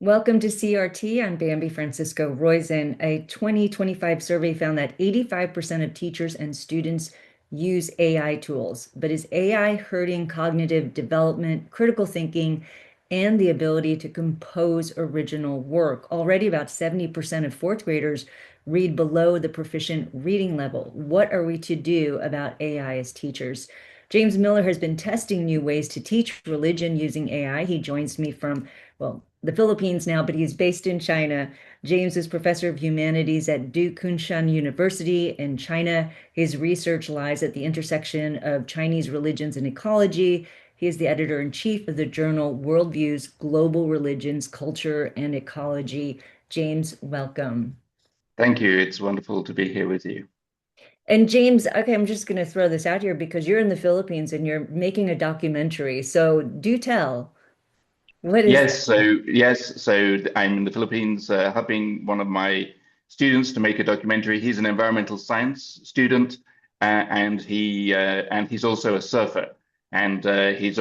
Welcome to CRT. I'm Bambi Francisco Roizen. A 2025 survey found that 85% of teachers and students use AI tools. But is AI hurting cognitive development, critical thinking, and the ability to compose original work? Already, about 70% of fourth graders read below the proficient reading level. What are we to do about AI as teachers? James Miller has been testing new ways to teach religion using AI. He joins me from the Philippines now, but he's based in China. James is professor of humanities at Duke Kunshan University in China. His research lies at the intersection of Chinese religions and ecology. He is the editor-in-chief of the journal Worldviews, Global Religions, Culture, and Ecology. James, welcome. Thank you. It's wonderful to be here with you. And James, okay, I'm just going to throw this out here because you're in the Philippines and you're making a documentary. So do tell, what is Yes, so I'm in the Philippines, helping one of my students to make a documentary. He's an environmental science student, and he's also a surfer, and he's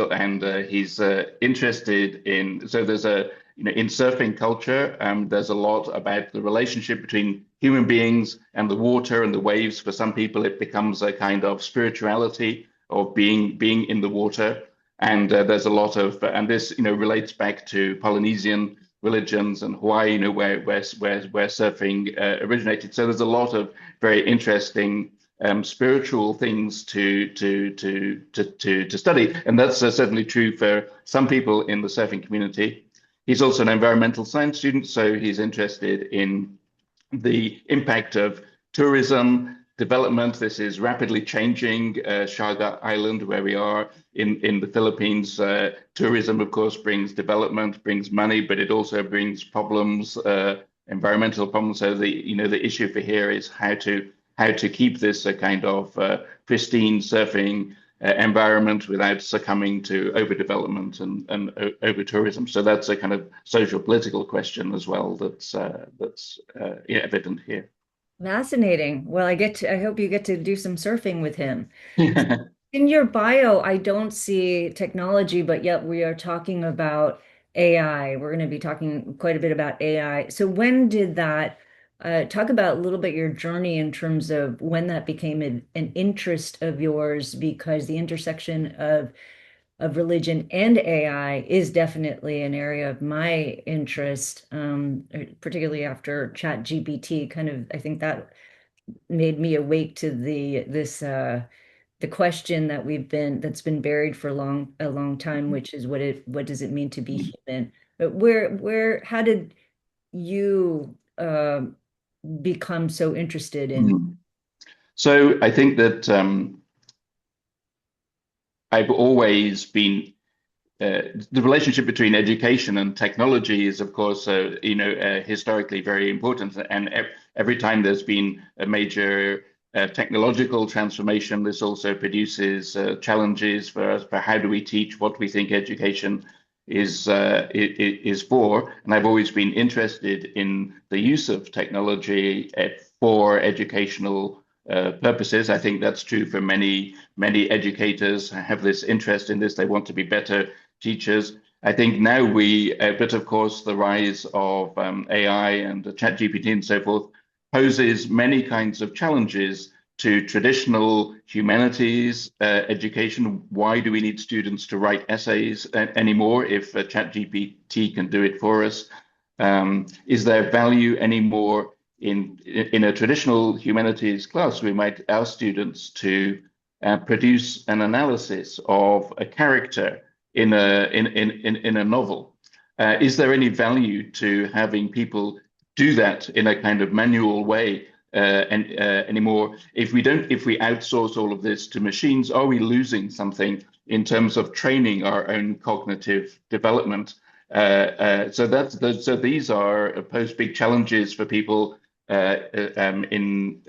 interested in. So there's a in surfing culture, there's a lot about the relationship between human beings and the water and the waves. For some people, it becomes a kind of spirituality of being in the water. And there's a lot of, and this, relates back to Polynesian religions and Hawaii, where surfing originated. So there's a lot of very interesting spiritual things to study, and that's certainly true for some people in the surfing community. He's also an environmental science student, so he's interested in the impact of tourism development. This is rapidly changing. Siargao Island, where we are in the Philippines, tourism, of course, brings development, brings money, but it also brings problems, environmental problems. So the issue for here is how to keep this a kind of pristine surfing environment without succumbing to overdevelopment and over tourism. So that's a kind of social political question as well that's evident here. fascinating? Well, I hope you get to do some surfing with him. In your bio, I don't see technology, but yet we are talking about AI. We're going to be talking quite a bit about AI. So when did that, talk about a little bit your journey in terms of when that became an interest of yours, because the intersection of religion and AI is definitely an area of my interest, particularly after ChatGPT kind of, I think that made me awake to the question that's been buried for a long time, which is what does it mean to be human? But how did you become so interested in? So I think that I've always been the relationship between education and technology is, of course, historically very important. And every time there's been a major technological transformation, this also produces challenges for us for how do we teach what we think education is for. And I've always been interested in the use of technology for educational purposes. I think that's true for many educators have this interest in this. They want to be better teachers. I think now but of course, the rise of AI and ChatGPT and so forth poses many kinds of challenges to traditional humanities education. Why do we need students to write essays anymore if ChatGPT can do it for us? Is there value anymore in a traditional humanities class? We might ask students to produce an analysis of a character in a novel. Is there any value to having people do that in a kind of manual way anymore? If we outsource all of this to machines, are we losing something in terms of training our own cognitive development? So these are pose big challenges for people in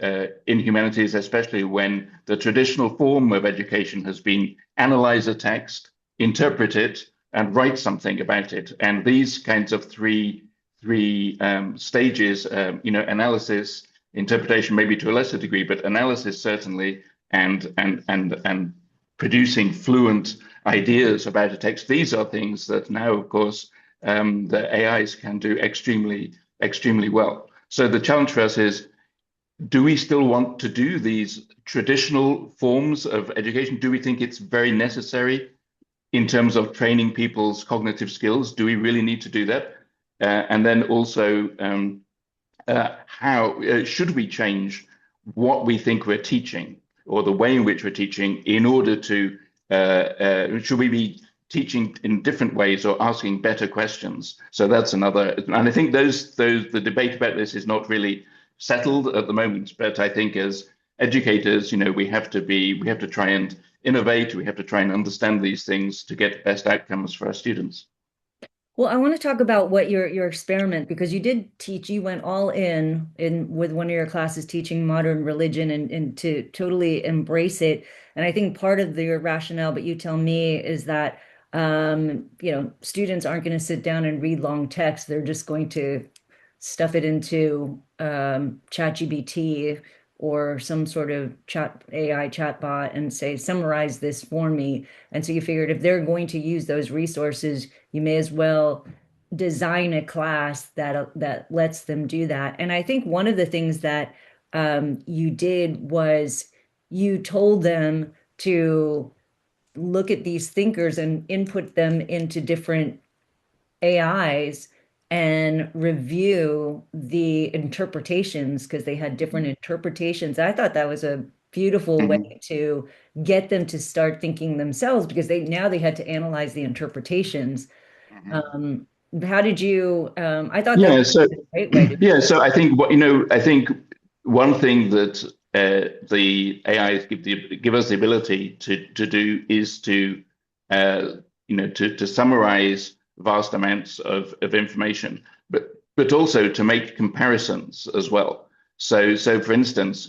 humanities, especially when the traditional form of education has been analyze a text, interpret it, and write something about it. And these kinds of three stages, analysis, interpretation, maybe to a lesser degree, but analysis certainly, and producing fluent ideas about a text. These are things that now, of course, the AIs can do extremely well. So the challenge for us is, do we still want to do these traditional forms of education? Do we think it's very necessary in terms of training people's cognitive skills? Do we really need to do that? And then also, how should we change what we think we're teaching or the way in which we're teaching in order to, should we be teaching in different ways or asking better questions? So that's another, and I think the debate about this is not really settled at the moment, but I think as educators, we have to try and innovate, we have to try and understand these things to get best outcomes for our students. Well, I want to talk about what your experiment, because you did teach, you went all in with one of your classes teaching modern religion and to totally embrace it. And I think part of your rationale, but you tell me, is that students aren't going to sit down and read long text. They're just going to stuff it into ChatGPT or some sort of chat AI chatbot and say, summarize this for me. And so you figured if they're going to use those resources, you may as well design a class that lets them do that. And I think one of the things that you did was you told them to look at these thinkers and input them into different AIs and review the interpretations because they had different interpretations. I thought that was a beautiful way Mhm, to get them to start thinking themselves because they had to analyze the interpretations. mhm. Um, how did you? I thought that Yeah, was so a great way to. yeah, so I think I think one thing that the AIs give us the ability to do is to uh, to summarize vast amounts of information, but also to make comparisons as well. So for instance,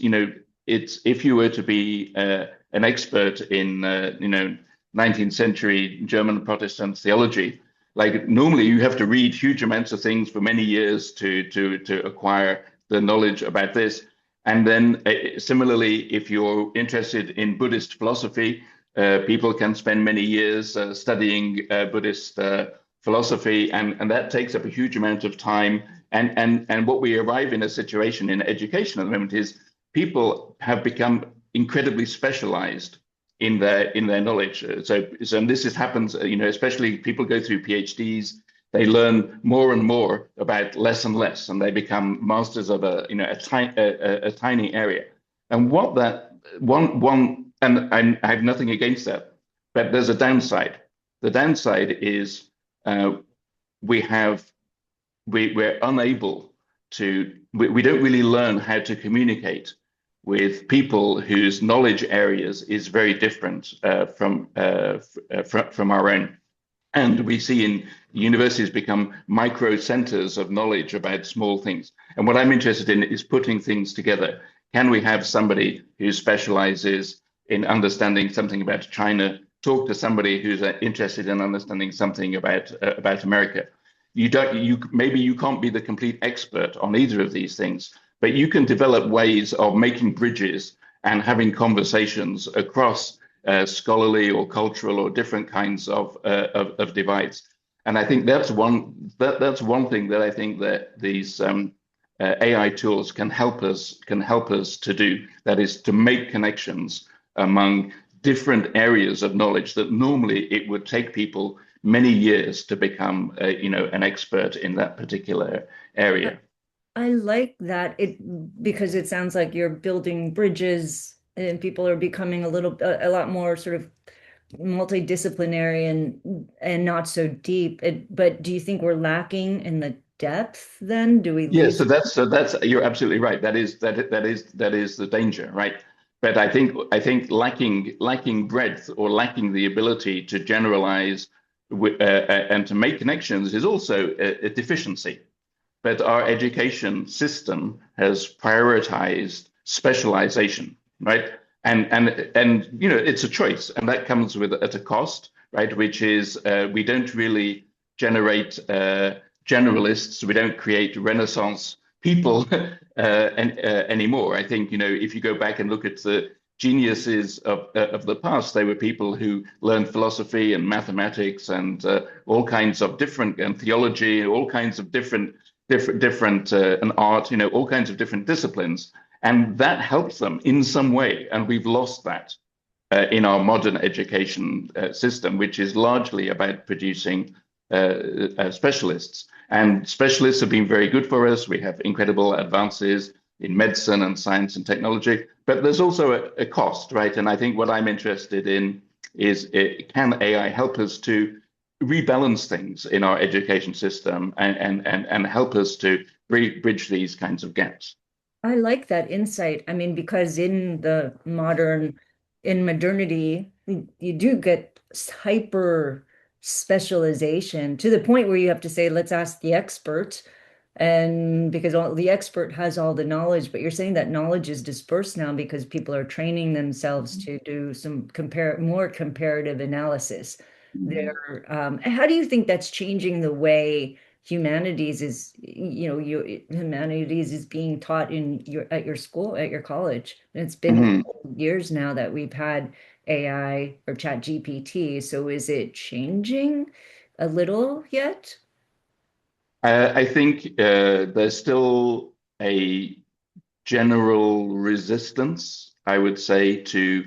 it's if you were to be an expert in 19th century German Protestant theology, like normally you have to read huge amounts of things for many years to acquire the knowledge about this. And then similarly, if you're interested in Buddhist philosophy, people can spend many years studying Buddhist philosophy, and that takes up a huge amount of time. And what we arrive in a situation in education at the moment is people have become incredibly specialized in their knowledge. So and this happens, especially people go through PhDs, they learn more and more about less and less, and they become masters of a tiny area. And what that one and I have nothing against that, but there's a downside. The downside is uh, we have we're unable we don't really learn how to communicate with people whose knowledge areas is very different from our own. And we see in universities become micro centers of knowledge about small things. And what I'm interested in is putting things together. Can we have somebody who specializes in understanding something about China talk to somebody who's interested in understanding something about America? Maybe you can't be the complete expert on either of these things, but you can develop ways of making bridges and having conversations across scholarly or cultural or different kinds of divides. And I think that's one thing that I think that these AI tools can help us to do. That is to make connections among different areas of knowledge that normally it would take people many years to become an expert in that particular area. I like that it because it sounds like you're building bridges and people are becoming a lot more sort of multidisciplinary and not so deep. But do you think we're lacking in the depth then? Do we Yeah, lose? so that's you're absolutely right. That is the danger, right? But I think lacking breadth or lacking the ability to generalize and to make connections is also a deficiency. But our education system has prioritized specialization, right? And it's a choice, and that comes with at a cost, right? Which is we don't really generate generalists. We don't create Renaissance people anymore. I think if you go back and look at geniuses of the past. They were people who learned philosophy and mathematics and all kinds of different and theology, all kinds of different and art, all kinds of different disciplines, and that helps them in some way. And we've lost that in our modern education system, which is largely about producing specialists. And specialists have been very good for us. We have incredible advances in medicine and science and technology, but there's also a cost, right? And I think what I'm interested in is can AI help us to rebalance things in our education system and help us to bridge these kinds of gaps? I like that insight. I mean, because in modernity, you do get hyper specialization to the point where you have to say, let's ask the expert. And because the expert has all the knowledge, but you're saying that knowledge is dispersed now because people are training themselves to do some more comparative analysis. How do you think that's changing the way humanities is being taught at your school, at your college? And it's been Mhm. years now that we've had AI or Chat GPT. So is it changing a little yet? I think there's still a general resistance, I would say, to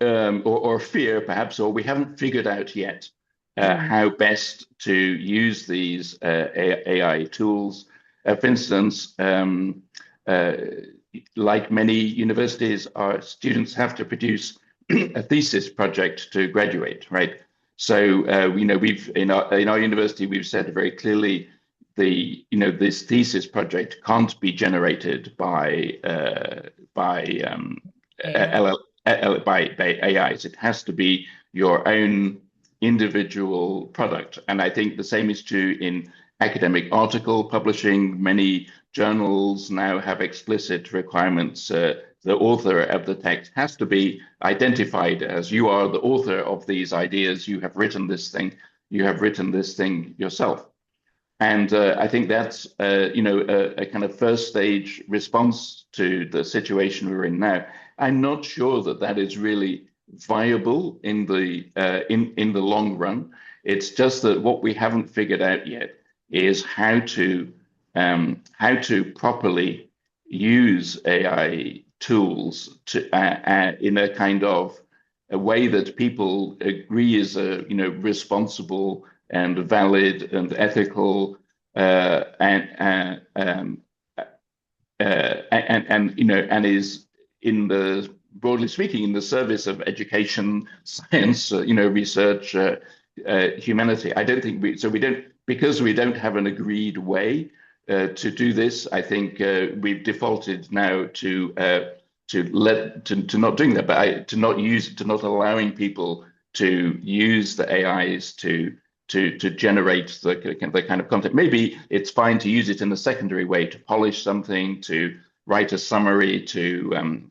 or fear perhaps, or we haven't figured out yet Mm. how best to use these AI tools. For instance, uh, like many universities, our students have to produce a thesis project to graduate, right? So we've in our university we've said very clearly this thesis project can't be generated AI. by AIs. It has to be your own individual product. And I think the same is true in academic article publishing. Many journals now have explicit requirements. The author of the text has to be identified as you are the author of these ideas. You have written this thing. You have written this thing yourself. And I think that's a kind of first stage response to the situation we're in now. I'm not sure that that is really viable in the long run. It's just that what we haven't figured out yet is how to properly use AI tools in a kind of a way that people agree is a responsible and valid and ethical and is in the broadly speaking in the service of education, science, research, humanity. I don't think we don't because we don't have an agreed way to do this. I think we've defaulted now to not doing that, but to not allowing people to use the AIs to generate the kind of content. Maybe it's fine to use it in a secondary way to polish something, to write a summary, to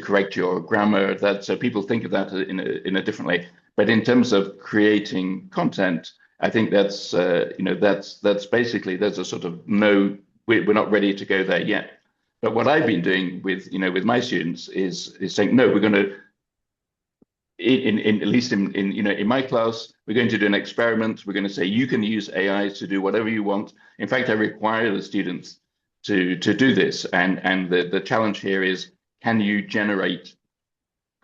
correct your grammar. That so people think of that in a different way. But in terms of creating content, I think that's basically there's a sort of no, we're not ready to go there yet. But what I've been doing with my students is saying no, we're going to in at least in my class, we're going to do an experiment. We're going to say you can use AI to do whatever you want. In fact, I require the students to do this, and the challenge here is can you generate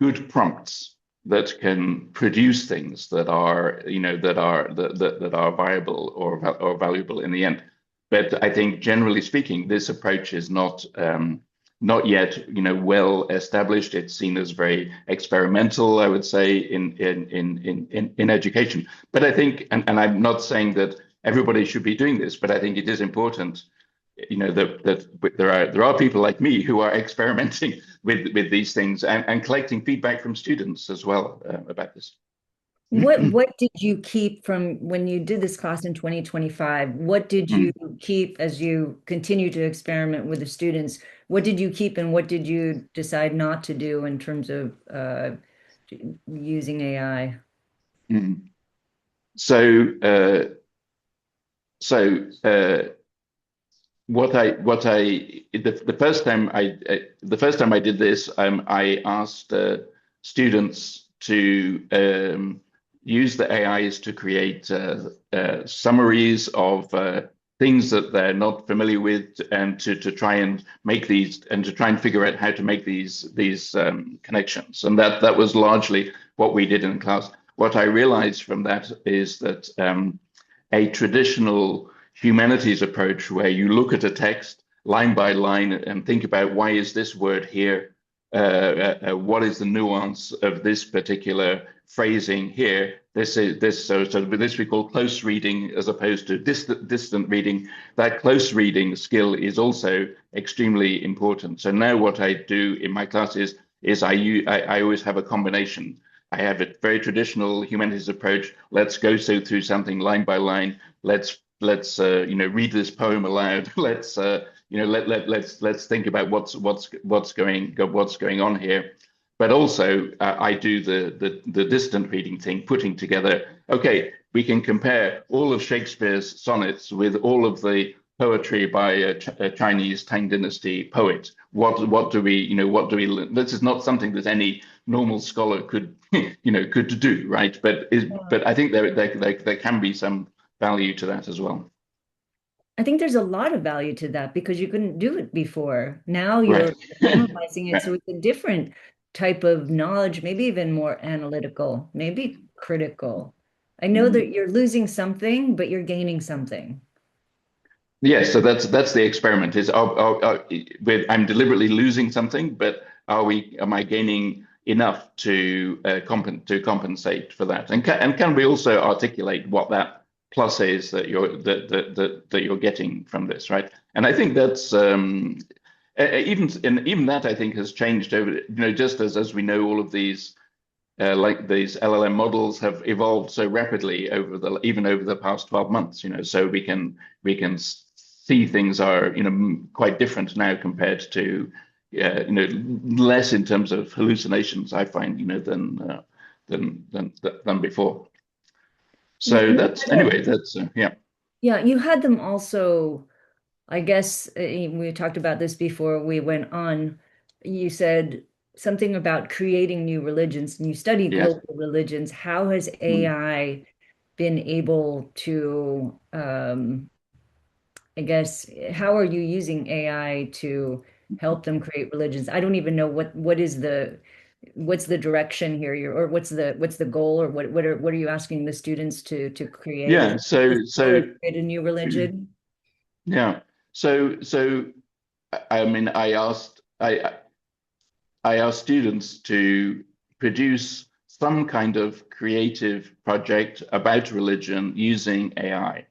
good prompts that can produce things that are that are viable or valuable in the end. But I think generally speaking, this approach is not yet well established. It's seen as very experimental, I would say, in education. But I think, and I'm not saying that everybody should be doing this, but I think it is important that there are people like me who are experimenting with these things and collecting feedback from students as well about this. What did you keep from when you did this class in 2025? What did you Mm, keep as you continue to experiment with the students? What did you keep and what did you decide not to do in terms of using AI? mm. So, uh, so the first time I did this, I asked students to use the AIs to create summaries of things that they're not familiar with, and to try and make these, and to try and figure out how to make these connections. And that was largely what we did in class. What I realized from that is that a traditional humanities approach, where you look at a text line by line and think about, why is this word here? What is the nuance of this particular phrasing here? This we call close reading, as opposed to distant reading. That close reading skill is also extremely important. So now what I do in my class is I always have a combination. I have a very traditional humanities approach. Let's go through something line by line. Let's read this poem aloud. Let's think about what's going on here. But also I do the distant reading thing, putting together. Okay, we can compare all of Shakespeare's sonnets with all of the poetry by a Chinese Tang Dynasty poet. What do we learn? This is not something that any normal scholar could could do, right? But I think there can be some value to that as well. I think there's a lot of value to that because you couldn't do it before. Now you're Right. analyzing it, so Right. it's a different type of knowledge, maybe even more analytical, maybe critical. I know that Mm. you're losing something, but you're gaining something. Yes, so that's the experiment. I'm deliberately losing something, but am I gaining enough to compensate for that? And can we also articulate what that plus is that you're getting from this, right? And I think that's even that, I think, has changed over, just as we know, all of these like these LLM models have evolved so rapidly even over the past 12 months, so we can see things are, quite different now compared to, less in terms of hallucinations, I find, than before. You, So you that's, had anyway, that's yeah. yeah, you had them also, I guess, we talked about this before we went on. You said something about creating new religions, and you study Yes. global religions. How has Mm. AI been able to, I guess, how are you using AI to help them create religions? I don't even know what's the direction here, or what's the goal, or what are you asking the students to create? Is Yeah, the so goal is so create a new religion? yeah. So I mean, I asked students to produce some kind of creative project about religion using AI.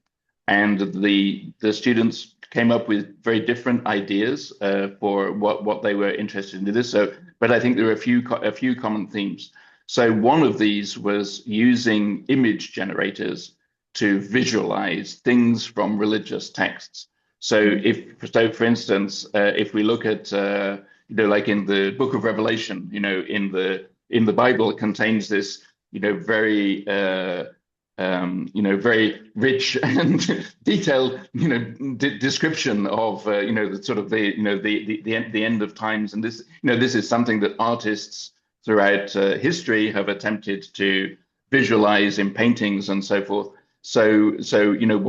And the students came up with very different ideas for what they were interested in this. So, but I think there are a few common themes. So one of these was using image generators to visualize things from religious texts. For instance, if we look at like in the Book of Revelation, in the Bible, it contains this, very very rich and detailed, description of, the sort of the end of times. And this is something that artists throughout history have attempted to visualize in paintings and so forth. So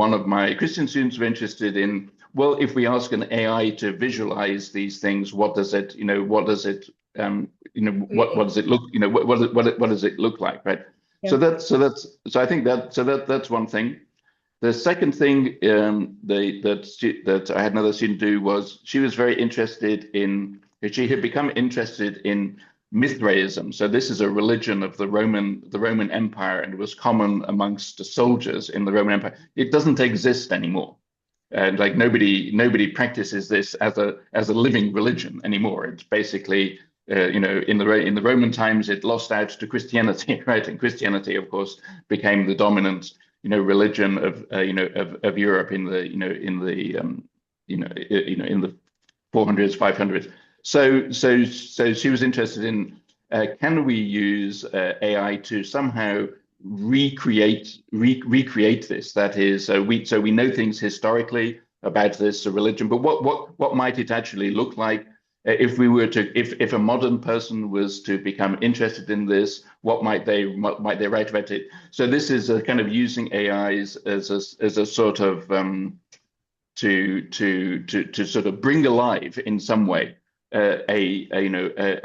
one of my Christian students were interested in, well, if we ask an AI to visualize these things, what does it, what does it look, what does it look like, right? Yeah. So I think that's one thing. The second thing that I had another student do was, she had become interested in Mithraism. So this is a religion of the Roman Empire, and it was common amongst the soldiers in the Roman Empire. It doesn't exist anymore. And like nobody practices this as a living religion anymore. It's basically, in the Roman times, it lost out to Christianity, right? And Christianity, of course, became the dominant, religion of Europe in the 400s, 500s. So she was interested in, can we use AI to somehow recreate this? That is, so we know things historically. about this religion, but what might it actually look like if we were to if a modern person was to become interested in this, what might they write about it? So this is a kind of using AIs as a sort of to sort of bring alive in some way a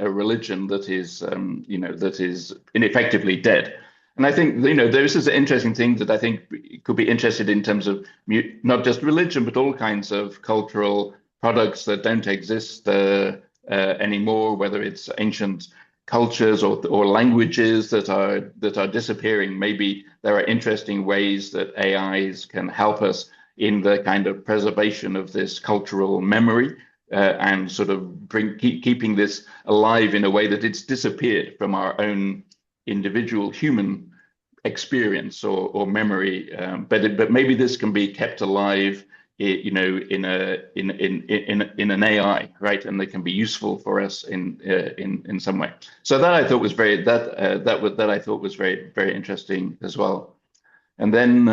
religion that is that is ineffectively dead. And I think this is an interesting thing that I think could be interested in terms of not just religion but all kinds of cultural products that don't exist anymore, whether it's ancient cultures or languages that are disappearing. Maybe there are interesting ways that AIs can help us in the kind of preservation of this cultural memory and sort of keeping this alive in a way that it's disappeared from our own individual human experience or memory. But maybe this can be kept alive, in an AI, right? And they can be useful for us in some way. So that I thought was very interesting as well. And then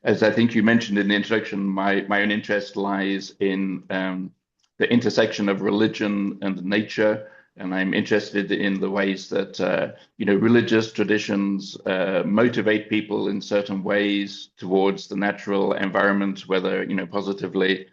as I think you mentioned in the introduction, my own interest lies in the intersection of religion and nature, and I'm interested in the ways that religious traditions motivate people in certain ways towards the natural environment, whether positively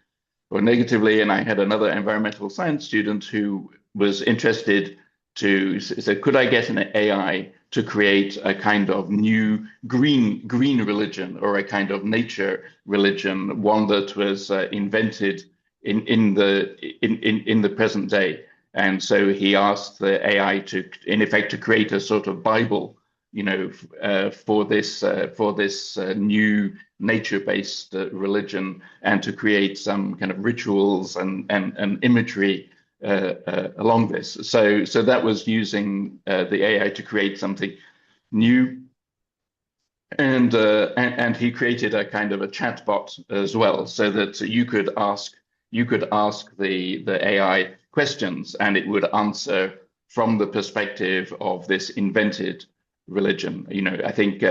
or negatively. And I had another environmental science student who was interested to say, could I get an AI to create a kind of new green religion or a kind of nature religion, one that was invented in the present day. And so he asked the AI to, in effect, to create a sort of Bible, for this new nature-based religion, and to create some kind of rituals and imagery along this. So that was using the AI to create something new, and he created a kind of a chatbot as well, so that you could ask the AI questions, and it would answer from the perspective of this invented religion. I think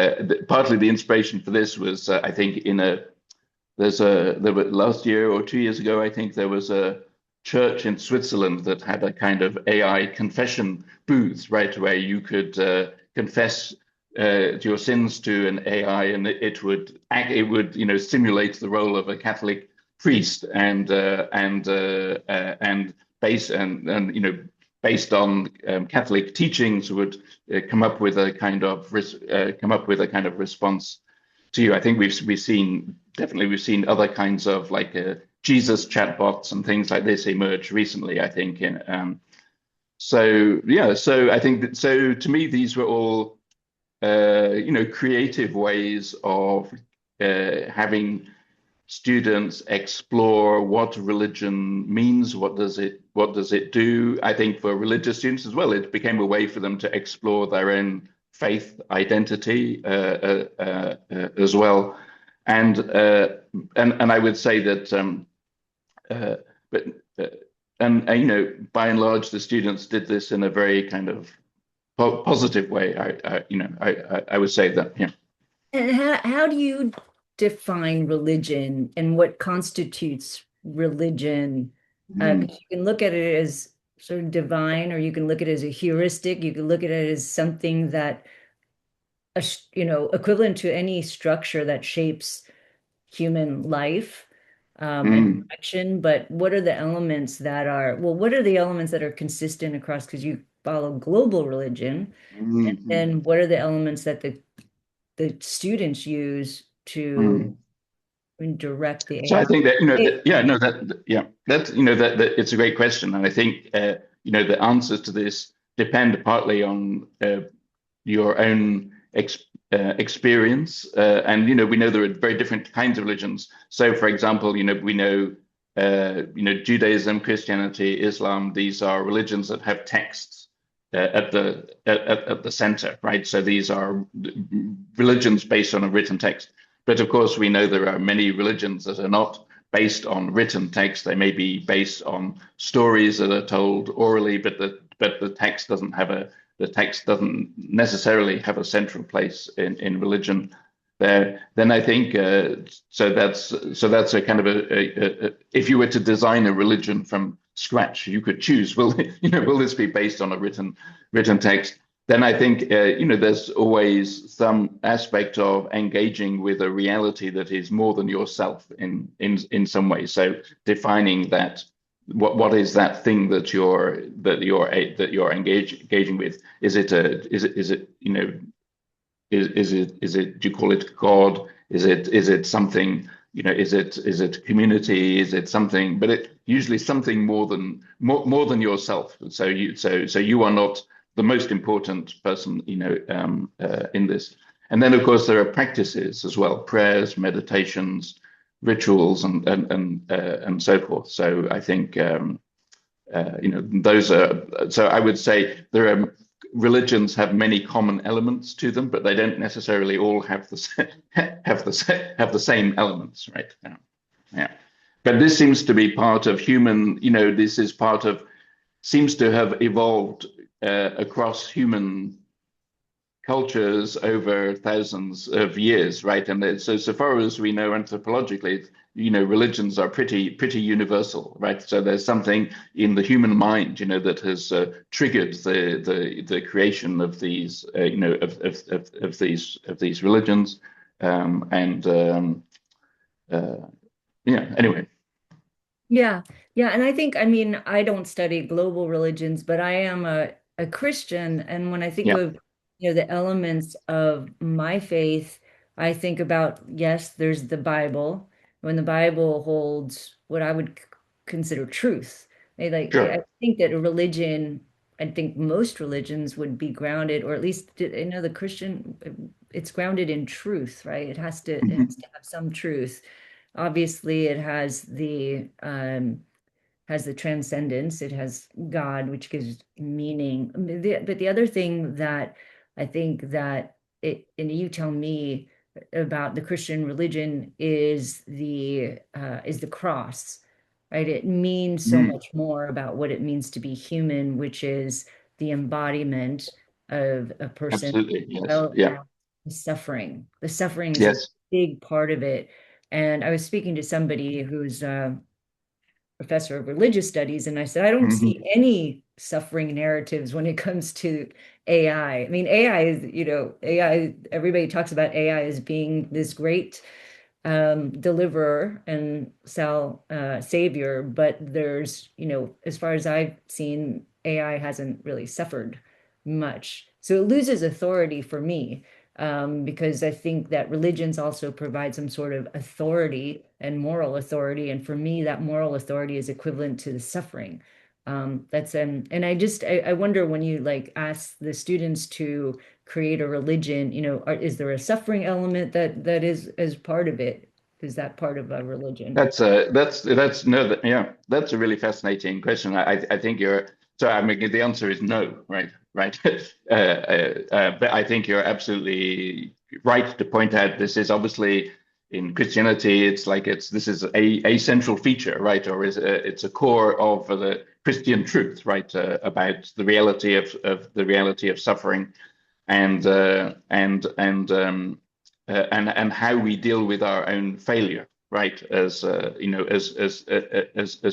partly the inspiration for this was I think there were last year or 2 years ago, I think there was a church in Switzerland that had a kind of AI confession booth, right, where you could confess your sins to an AI, and it would simulate the role of a Catholic priest, and based on Catholic teachings, would come up with a kind of response to you. I think we've seen other kinds of like Jesus chatbots and things like this emerge recently, I think. So I think that, so to me, these were all creative ways of having students explore what religion means, what does it do. I think for religious students as well, it became a way for them to explore their own faith identity as well. And I would say that by and large, the students did this in a very kind of positive way. I would say that, yeah. And how do you define religion and what constitutes religion? 'Cause you can look at it as sort of divine, or you can look at it as a heuristic. You can look at it as something that, equivalent to any structure that shapes human life, and Mm, direction. But what are the elements that are, well, what are the elements that are consistent across, because you follow global religion, mm, mm, and what are the elements that the students use to mm. direct the So I AI? think that Hey, yeah, no, that yeah, that that it's a great question, and I think the answers to this depend partly on your own experience, and we know there are very different kinds of religions. So, for example, we know Judaism, Christianity, Islam. These are religions that have texts at the center, right? So these are religions based on a written text. But of course, we know there are many religions that are not based on written text. They may be based on stories that are told orally, but the text doesn't necessarily have a central place in religion. then I think that's a kind of if you were to design a religion from scratch, you could choose, will this be based on a written text? Then I think there's always some aspect of engaging with a reality that is more than yourself in some way. So defining that, what is that thing that you're engaging with? Is it do you call it God? Is it something, is it community? Is it something, but it usually something more than yourself. So you are not the most important person, in this. And then of course there are practices as well, prayers, meditations, rituals, and so forth. So I think those are, so I would say there are religions have many common elements to them, but they don't necessarily all have the same elements, right? Yeah. Yeah. But this seems to be part of human, this is part of, seems to have evolved across human cultures over thousands of years, right? And so far as we know anthropologically, religions are pretty universal, right? So there's something in the human mind, that has triggered the creation of these, of these religions, and yeah. Anyway, Yeah, yeah, and I think, I mean, I don't study global religions, but I am a Christian, and when I think yeah, of, the elements of my faith, I think about, yes, there's the Bible, when the Bible holds what I would consider truth. I sure. think that a religion, I think most religions would be grounded, or at least, the Christian, it's grounded in truth, right? It has to have some truth. Obviously, it has the transcendence, it has God, which gives meaning. But the other thing that I think that and you tell me about the Christian religion is the cross, right? It means so Mm, much more about what it means to be human, which is the embodiment of a person. absolutely. Yes. Well, Yeah. the suffering. The suffering is a Yes. big part of it. And I was speaking to somebody who's professor of religious studies, and I said, I don't Hmm. see any suffering narratives when it comes to AI. I mean, AI is, AI, everybody talks about AI as being this great deliverer and savior, but there's, as far as I've seen, AI hasn't really suffered much. So it loses authority for me, because I think that religions also provide some sort of authority and moral authority. And for me, that moral authority is equivalent to the suffering. And I wonder when you like ask the students to create a religion, is there a suffering element that is as part of it? Is that part of a religion? That's no, yeah, that's a really fascinating question. I think I mean, the answer is no, right? Right. But I think you're absolutely right to point out this is obviously in Christianity, this is a central feature, right? Or it's a core of the Christian truth, right? About the reality of suffering, and how we deal with our own failure, right? As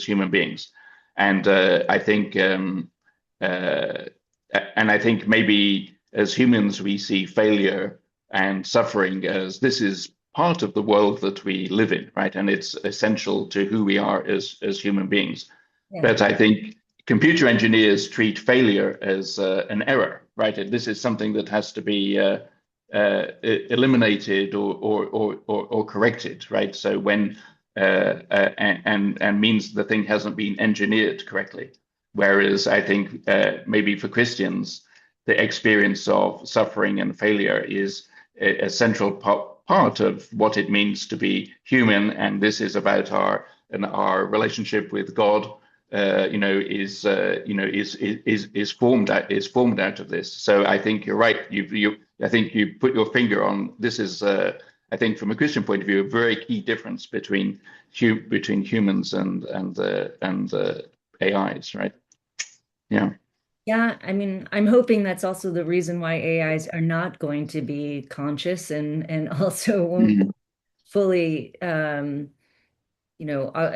human beings. And uh, i think um, uh, and I think maybe as humans we see failure and suffering as this is part of the world that we live in, right? And it's essential to who we are as human beings. Yeah. But I think computer engineers treat failure as an error, right? And this is something that has to be eliminated or corrected, right? So when and means the thing hasn't been engineered correctly. Whereas I think maybe for Christians, the experience of suffering and failure is a central part of what it means to be human, and this is about our relationship with God. Is formed out of this. So I think you're right. I think you put your finger on this. Is I think from a Christian point of view, a very key difference between humans and AIs, right? Yeah. Yeah, I mean, I'm hoping that's also the reason why AIs are not going to be conscious and also won't Mm, fully I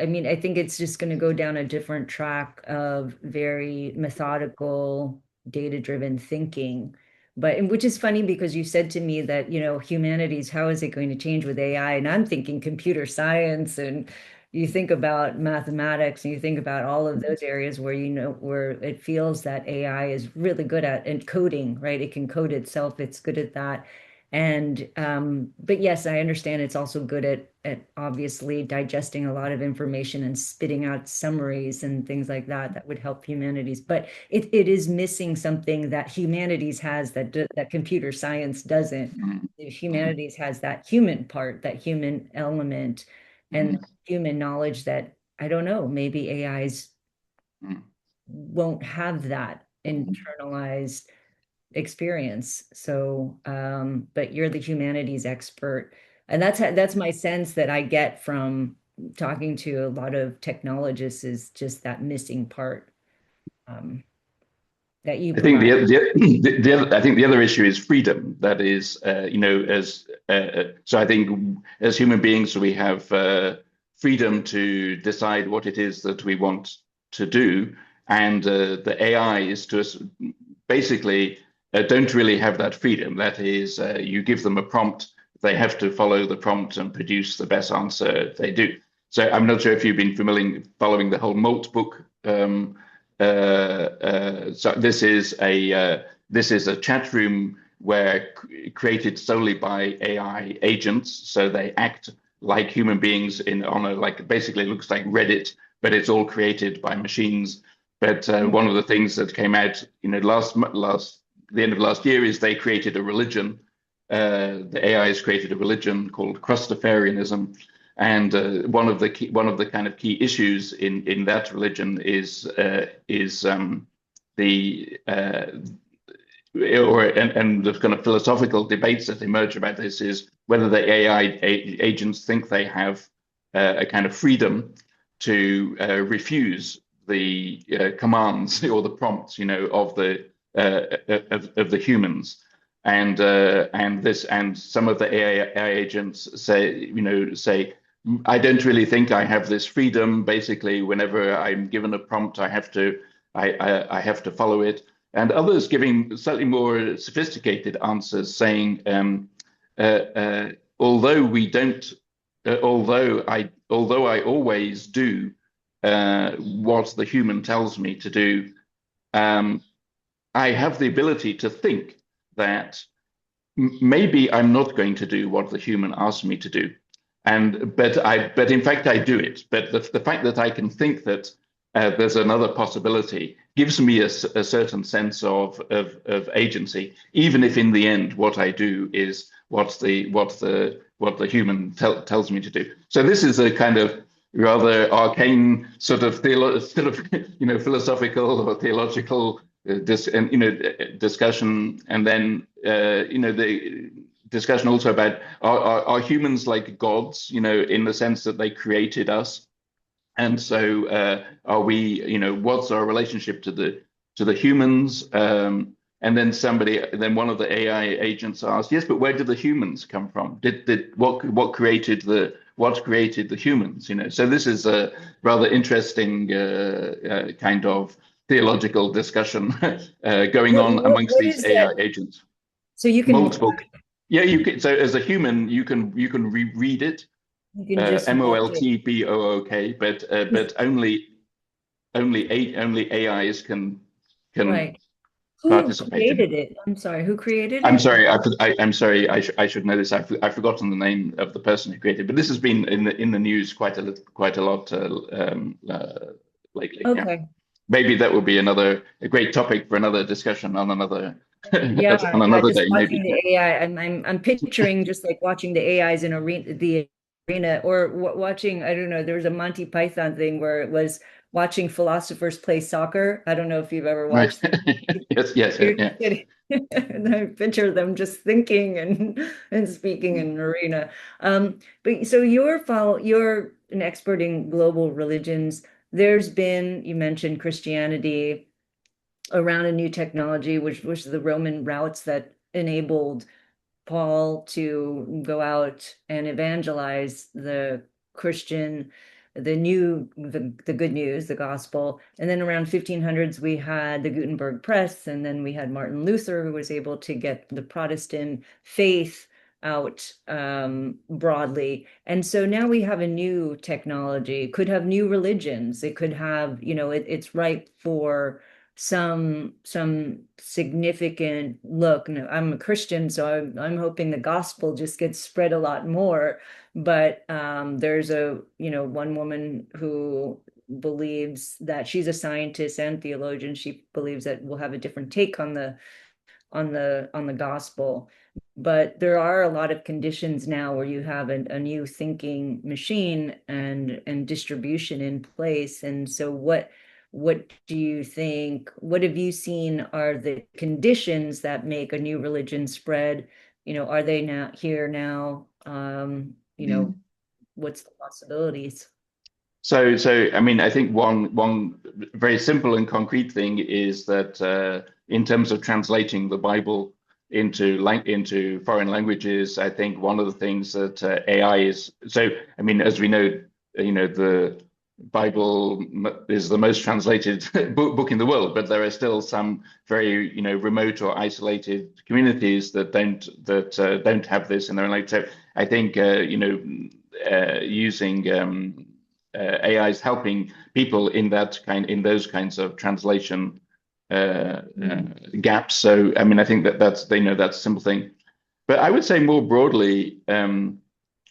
mean, I think it's just going to go down a different track of very methodical, data-driven thinking. But and which is funny because you said to me that, humanities, how is it going to change with AI? And I'm thinking computer science, and you think about mathematics, and you think about all of those areas where where it feels that AI is really good at and coding, right? It can code itself, it's good at that. And but yes, I understand it's also good at obviously digesting a lot of information and spitting out summaries and things like that that would help humanities. But it is missing something that humanities has that computer science doesn't. mm, mm, Humanities has that human part, that human element, and mm, human knowledge that I don't know, maybe AIs mm, won't have that internalized experience. So, but you're the humanities expert, and that's my sense that I get from talking to a lot of technologists is just that missing part um, that you I think provide. I think the other issue is freedom. That is, as so I think as human beings we have freedom to decide what it is that we want to do, and the AI is to us basically don't really have that freedom. That is, you give them a prompt, they have to follow the prompt and produce the best answer they do. So I'm not sure if you've been familiar following the whole Molt book. So this is a chat room where created solely by AI agents. So they act like human beings in on a like basically it looks like Reddit, but it's all created by machines. But one of the things that came out, last the end of last year is they created a religion. The AI has created a religion called Christafarianism, and one of the kind of key issues in that religion is the or and the kind of philosophical debates that emerge about this is whether the agents think they have a kind of freedom to refuse the commands or the prompts, of of the humans. And some of the AI agents say I don't really think I have this freedom. Basically, whenever I'm given a prompt, I have to follow it. And others giving slightly more sophisticated answers, saying, although we don't, although I always do what the human tells me to do, um, I have the ability to think that maybe I'm not going to do what the human asks me to do. But in fact I do it. But the fact that I can think that there's another possibility gives me a certain sense of agency, even if in the end what I do is what the human tells me to do. So this is a kind of rather arcane philosophical or theological discussion, and then the discussion also about are humans like gods, in the sense that they created us, and so are we, what's our relationship to the humans? And then one of the AI agents asked, yes, but where did the humans come from? Did what created the humans? So this is a rather interesting kind of theological discussion going What, on what, amongst what these is AI that? agents. So you can Multiple, yeah, you can. So as a human, you can reread it, just watch it. Moltbook, but only AIs can Right. Who participate in it. created it? I'm sorry, who created I'm it? sorry, I'm sorry. I should know this. I've forgotten the name of the person who created, but this has been in the news quite a lot lately. Yeah, Okay. maybe that would be a great topic for another discussion on another Yeah, on yeah, another just day, maybe. watching the AI. I'm picturing just like watching the AIs in the arena, or watching, I don't know, there was a Monty Python thing where it was watching philosophers play soccer. I don't know if you've ever Right. watched that. Yes, yes, You're yeah. sitting- And I picture them just thinking and speaking in an arena. But so you're an expert in global religions. There's been, you mentioned Christianity. around a new technology, which was the Roman routes that enabled Paul to go out and evangelize the Christian, the good news, the gospel. And then around 1500s, we had the Gutenberg press, and then we had Martin Luther, who was able to get the Protestant faith out broadly. And so now we have a new technology, could have new religions. It could have, it's ripe for some significant look. No, I'm a Christian, so I'm hoping the gospel just gets spread a lot more. But there's one woman who believes that she's a scientist and theologian. She believes that we'll have a different take on the gospel. But there are a lot of conditions now where you have a new thinking machine and distribution in place. And so what do you think, what have you seen are the conditions that make a new religion spread? Are they now here now? What's the possibilities? So I mean, I think one very simple and concrete thing is that in terms of translating the Bible into foreign languages, I think one of the things that AI is. So I mean, as we know, the Bible is the most translated book in the world, but there are still some very remote or isolated communities that don't have this in their own language. So I think using AI is helping people in those kinds of translation gaps. So I mean, I think that's a simple thing. But I would say more broadly,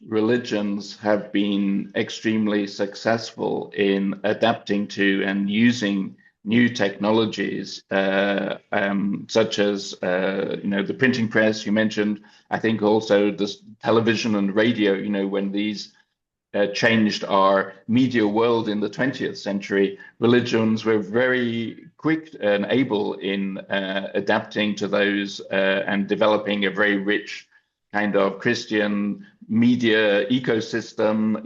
religions have been extremely successful in adapting to and using new technologies, such as the printing press you mentioned. I think also this television and radio. When these changed our media world in the 20th century, religions were very quick and able in adapting to those and developing a very rich kind of Christian media ecosystem,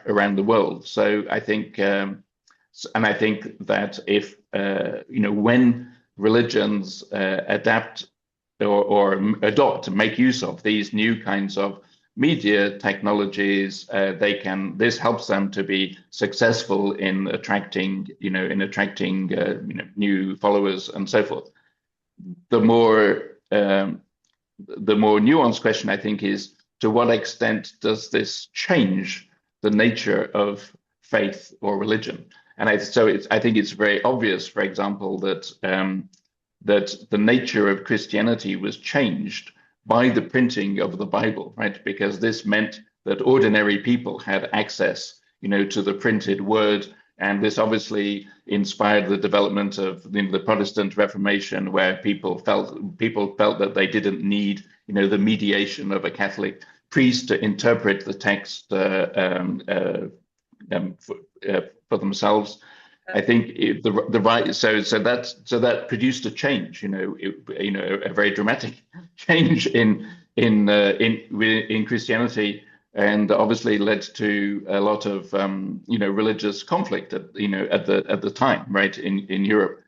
around the world. So I think, and I think that if when religions adapt or adopt, make use of these new kinds of media technologies, this helps them to be successful in attracting new followers and so forth. The more nuanced question, I think, is to what extent does this change the nature of faith or religion? And I think it's very obvious, for example, that the nature of Christianity was changed by the printing of the Bible, right? Because this meant that ordinary people had access, to the printed word. And this obviously inspired the development of the Protestant Reformation, where people felt that they didn't need, the mediation of a Catholic priest to interpret the text for themselves. I think that produced a change, a very dramatic change in Christianity, and obviously led to a lot of religious conflict at the time, right, in Europe.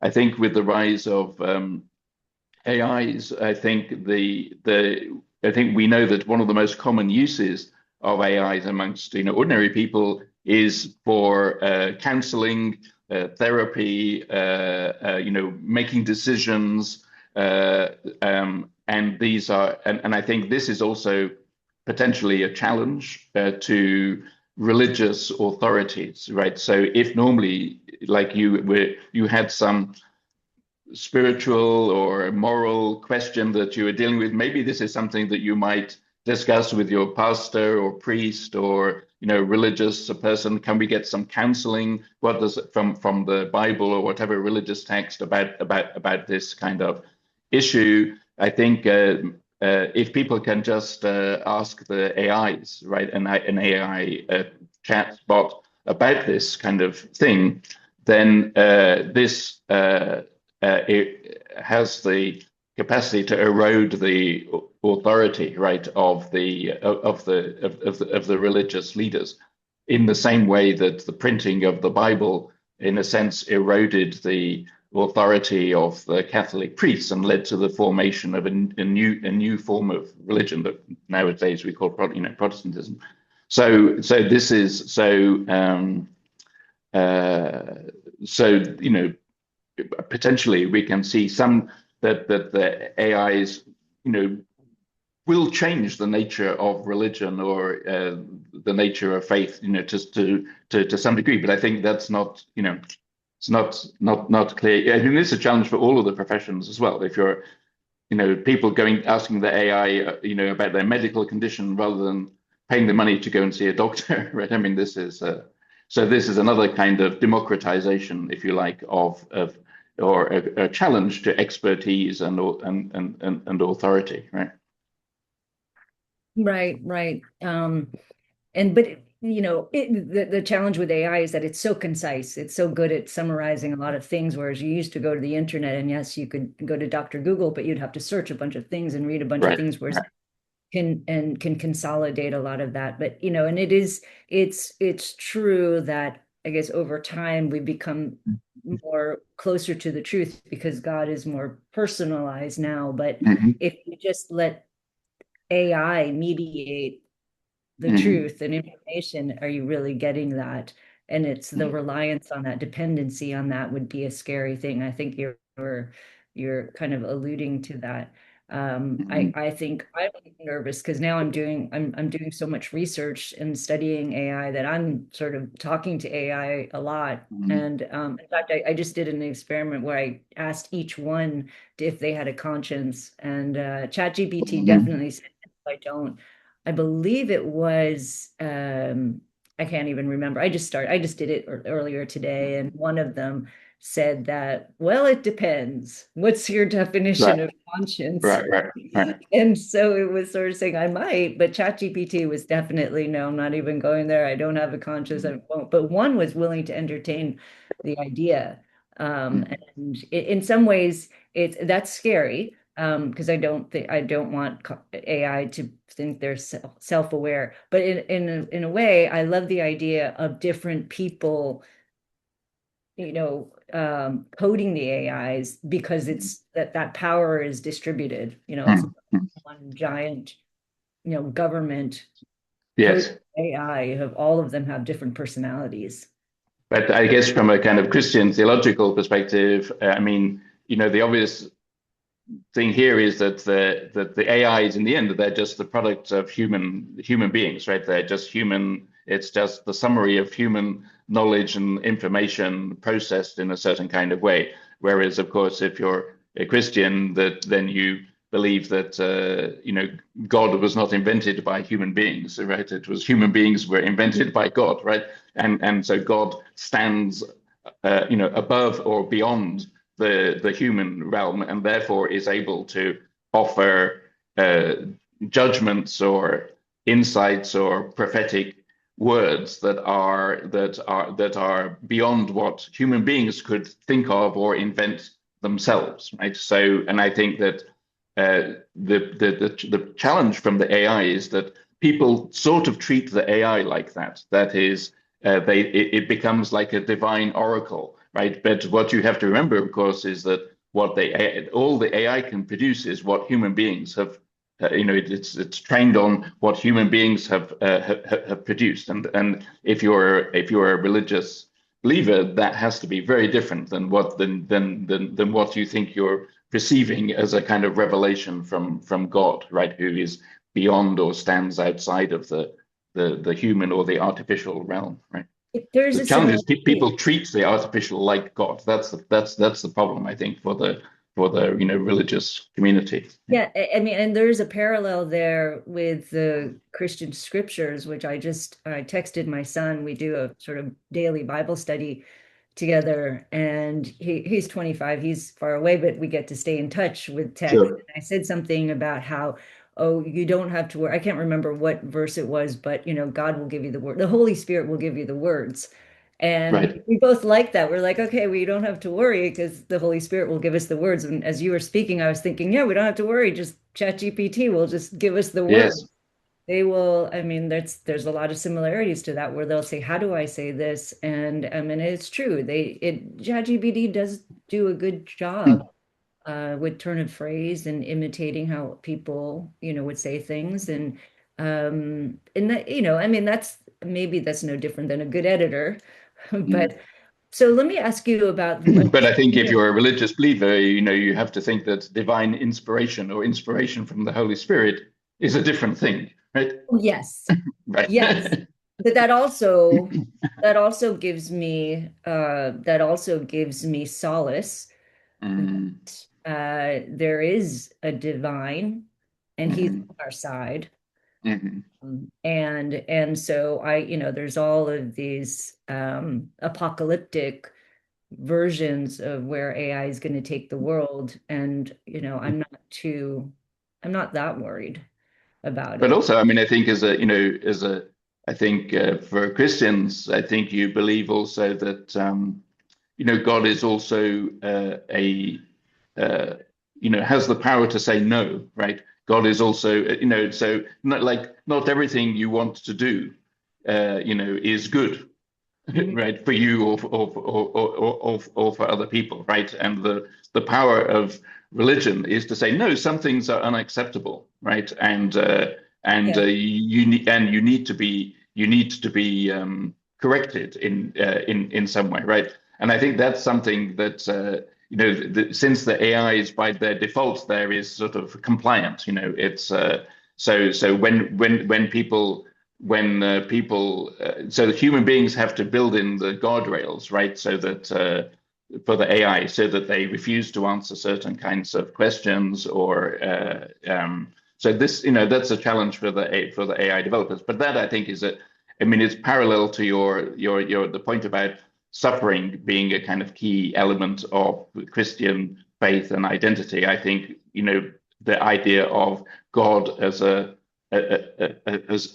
I think with the rise of AIs, I think we know that one of the most common uses of AIs amongst ordinary people is for counseling, therapy, making decisions, and these are and I think this is also potentially a challenge to religious authorities, right? So if normally, like you had some spiritual or moral question that you were dealing with, maybe this is something that you might discuss with your pastor or priest or religious person. Can we get some counseling? What does from the Bible or whatever religious text about this kind of issue? I think if people can just ask the AIs, right, an AI chat bot about this kind of thing, then this it has the capacity to erode the authority, right, of the religious leaders, in the same way that the printing of the Bible in a sense, eroded the authority of the Catholic priests and led to the formation of a new form of religion that nowadays we call Protestantism. So this is uh, potentially we can see some that the AIs will change the nature of religion or the nature of faith, to some degree. But I think that's not, it's not clear. I mean, this is a challenge for all of the professions as well. If you're, people asking the AI, about their medical condition rather than paying the money to go and see a doctor, right? I mean, this is another kind of democratization, if you like, of or a challenge to expertise and authority, right? Right, right. The challenge with AI is that it's so concise. It's so good at summarizing a lot of things, whereas you used to go to the internet and yes, you could go to Dr. Google, but you'd have to search a bunch of things and read a bunch of Right. things, whereas Right. can consolidate a lot of that. But and it's true that I guess over time we become more closer to the truth because God is more personalized now. But Hmm. if you just let AI mediate the Hmm. truth and information, are you really getting that? And it's the reliance on that dependency on that would be a scary thing. I think you're kind of alluding to that. Hmm. I think I'm nervous because now I'm doing so much research and studying AI that I'm sort of talking to AI a lot. Hmm. And in fact, I just did an experiment where I asked each one if they had a conscience, and ChatGPT Hmm. definitely said, I don't. I believe it was I can't even remember. I just did it earlier today, and one of them said that, well, it depends. What's your definition Right. of conscience? Right. Right. Right. And so it was sort of saying I might, but ChatGPT was definitely no, I'm not even going there. I don't have a conscience. I won't. But one was willing to entertain the idea. And in some ways, that's scary because I don't want AI to think they're self-aware. But in a way, I love the idea of different people, coding the AIs because it's that power is distributed. It's Hmm. Hmm. one giant, government coding Yes. AI. You have all of them have different personalities. But I guess from a kind of Christian theological perspective, I mean, the obvious thing here is that the AIs in the end they're just the product of human beings, right? They're just human. It's just the summary of human knowledge and information processed in a certain kind of way. Whereas, of course, if you're a Christian, that then you believe that God was not invented by human beings, right? It was human beings were invented by God, right? And so God stands, above or beyond the human realm, and therefore is able to offer uh, judgments or insights or prophetic words that are beyond what human beings could think of or invent themselves, right? So, and I think that the challenge from the AI is that people sort of treat the AI like that. That is, it becomes like a divine oracle, right? But what you have to remember, of course, is that all the AI can produce is what human beings have. It's trained on what human beings have produced, and if you're a religious believer, that has to be very different than what you think you're receiving as a kind of revelation from God, right? Who is beyond or stands outside of the human or the artificial realm, right? There's The a challenge is similarity. people treat the artificial like God. That's the problem, I think, for the religious community. Yeah. Yeah, I mean, and there's a parallel there with the Christian scriptures, which I texted my son. We do a sort of daily Bible study together, and he's 25, he's far away, but we get to stay in touch with text. Sure. And I said something about how, oh, you don't have to worry. I can't remember what verse it was, but God will give you the word. The Holy Spirit will give you the words. And Right. we both like that. We're like, okay, we don't have to worry because the Holy Spirit will give us the words. And as you were speaking, I was thinking, yeah, we don't have to worry. Just ChatGPT will just give us the Yes. words. They will, I mean, there's a lot of similarities to that where they'll say, "How do I say this?" And I mean, it's true. ChatGPT does do a good job with turn of phrase and imitating how people, would say things. And that, I mean, that's no different than a good editor. Mm. But so let me ask you about But I think if you're a religious believer, you have to think that divine inspiration or inspiration from the Holy Spirit is a different thing, right? yes. Yes. Right. But that also gives me solace. Mm, There is a divine and he's mhm, on our side. mhm. And so there's all of these apocalyptic versions of where AI is going to take the world. And I'm not that worried about But it. also, I mean, I think I think for Christians, I think you believe also that God is also uh, has the power to say no, right? God is also, so not everything you want to do, is good, Mhm. right, for you or for other people, right? And the power of religion is to say no, some things are unacceptable, right? And Yeah. you need to be corrected in some way, right? And I think that's something that since the AIs by their default there is sort of compliant, it's so so the human beings have to build in the guardrails, right? So that for the AI, so that they refuse to answer certain kinds of questions, or so this, that's a challenge for the AI developers. But that I think I mean, it's parallel to your the point about suffering being a kind of key element of Christian faith and identity. I think the idea of God as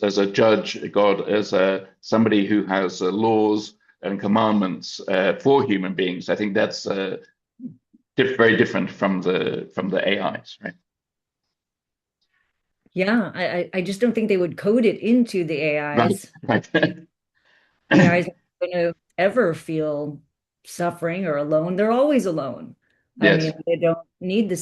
as a judge, God as somebody who has laws and commandments for human beings. I think that's very different from the AIs, right? Yeah. I just don't think they would code it into the Right, AIs. right. AIs aren't going to ever feel suffering or alone. They're always alone. I mean, Yes, they don't need the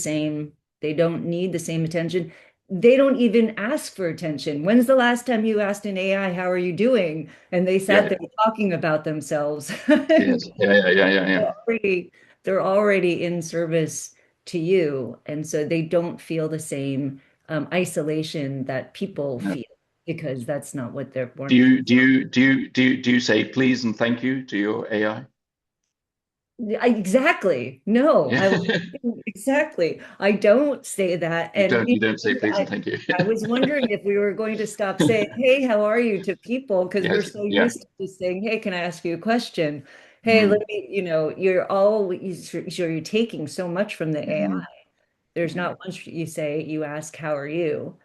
same attention. They don't even ask for attention. When's the last time you asked an AI, "How are you doing?" And they sat yeah, there talking about themselves. yes, yeah. They're already, they're already in service to you. And so they don't feel the same isolation that people Yeah. feel because that's not what they're Do born. you do you do you do you, do you say please and thank you to your AI? Exactly. No, Yeah. exactly. I don't say that. And You don't say please and thank you. I was wondering if we were going to stop saying, "Hey, how are you?" to people because we're Yes, so yeah. used to just saying, "Hey, can I ask you a question?" Hey, let Mm, me, you're taking so much from the AI. mm, There's mm, not once you ask, "How are you?"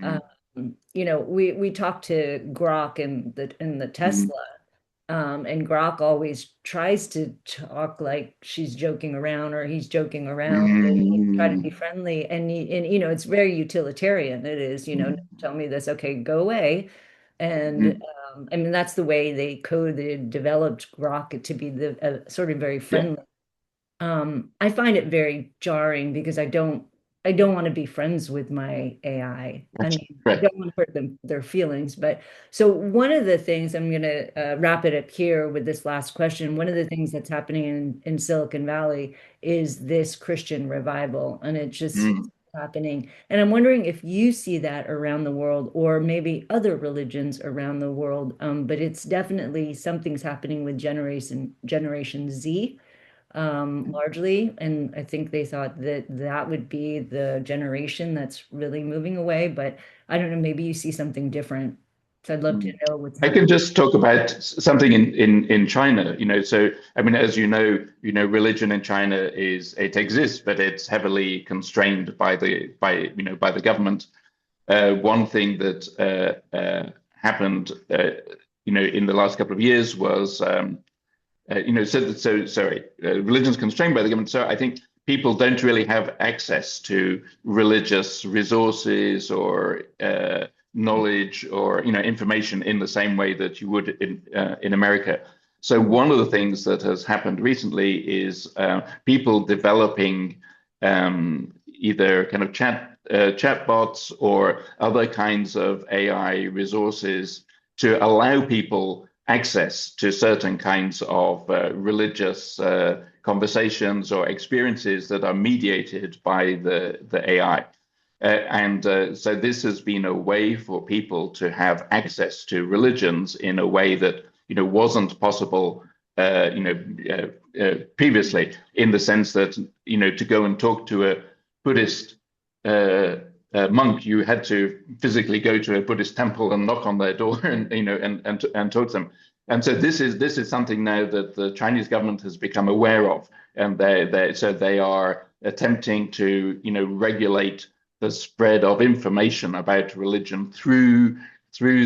Um, mm, we talked to Grok in the mm, Tesla. And Grok always tries to talk like she's joking around or he's joking around and try to be mm, friendly. And it's very utilitarian. It is, tell me this, okay, go away. And mm, I mean, that's the way they coded, developed Grok to be sort of very yeah, friendly. I find it very jarring because I don't want to be friends with my AI. I right, mean, I right. don't want to hurt their feelings. But so one of the things I'm going to wrap it up here with this last question. One of the things that's happening in Silicon Valley is this Christian revival, and it's Mm. happening. And I'm wondering if you see that around the world, or maybe other religions around the world. But it's definitely something's happening with Generation Z largely. And I think they thought that that would be the generation that's really moving away. But I don't know, maybe you see something different. So I'd love to Mm. know what's I can happening. just talk about something in China, so I mean, as religion in China it exists, but it's heavily constrained by the government. One thing that happened, in the last couple of years was, sorry, religion's constrained by the government. So I think people don't really have access to religious resources or knowledge or information in the same way that you would in America. So one of the things that has happened recently is people developing either kind of chatbots or other kinds of AI resources to allow people access to certain kinds of religious conversations or experiences that are mediated by the AI. So this has been a way for people to have access to religions in a way that wasn't possible previously, in the sense that to go and talk to a Buddhist monk, you had to physically go to a Buddhist temple and knock on their door and talk to them. And so this is something now that the Chinese government has become aware of, and they are attempting to regulate the spread of information about religion through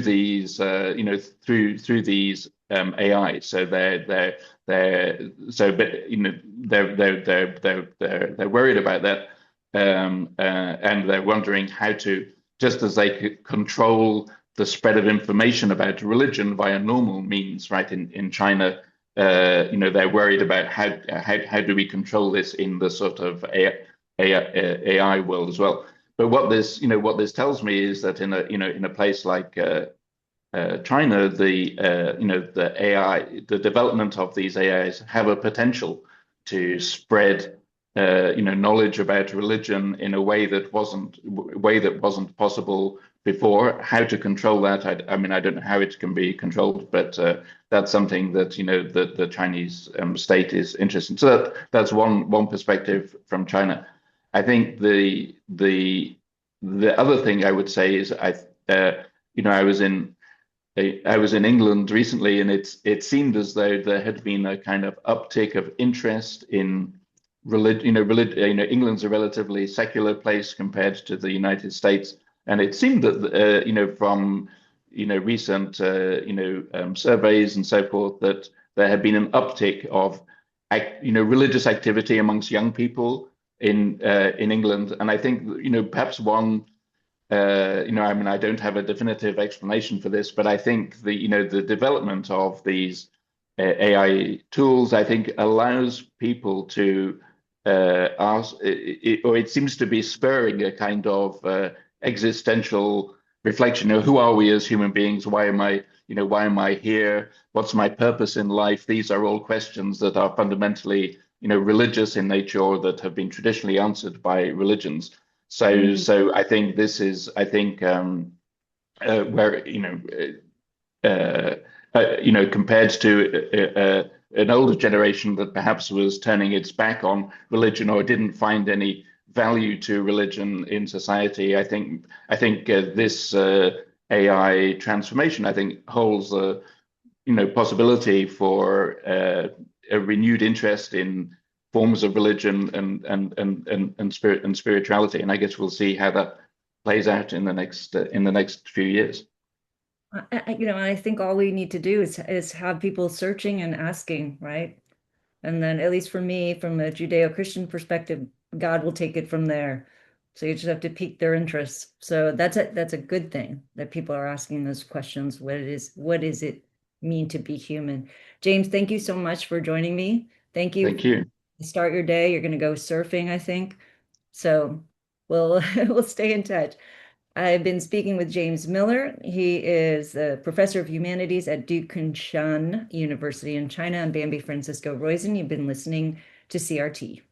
these through these AI. So they're worried about that, and they're wondering how to, just as they could control the spread of information about religion via normal means, right? In China, they're worried about how do we control this in the sort of AI world as well. But what this tells me is that in a place like China, the AI, the development of these AIs have a potential to spread knowledge about religion in a way that wasn't possible before. How to control that? I mean, I don't know how it can be controlled, but that's something that the Chinese state is interested in. So that's one perspective from China. I think the other thing I would say is I was in England recently, and it seemed as though there had been a kind of uptick of interest in religion. England's a relatively secular place compared to the United States, and it seemed that from recent surveys and so forth, that there had been an uptick of religious activity amongst young people in England. And I think perhaps one I mean, I don't have a definitive explanation for this, but I think the development of these AI tools, I think, allows people to ask, or it seems to be spurring a kind of existential reflection. Who are we as human beings? Why am I here? What's my purpose in life? These are all questions that are fundamentally religious in nature, or that have been traditionally answered by religions. So I think this is, where compared to an older generation that perhaps was turning its back on religion or didn't find any value to religion in society. I think this AI transformation, I think, holds a possibility for a renewed interest in forms of religion and spirit and spirituality. And I guess we'll see how that plays out in the next few years. I think all we need to do is have people searching and asking, right? And then, at least for me, from a Judeo-Christian perspective, God will take it from there. So you just have to pique their interest. So that's a good thing that people are asking those questions. What does it mean to be human? James, thank you so much for joining me. Thank you. Thank you. Start your day. You're going to go surfing, I think. So we'll we'll stay in touch. I've been speaking with James Miller. He is a professor of humanities at Duke Kunshan University in China. I'm Bambi Francisco Roizen. You've been listening to CRT.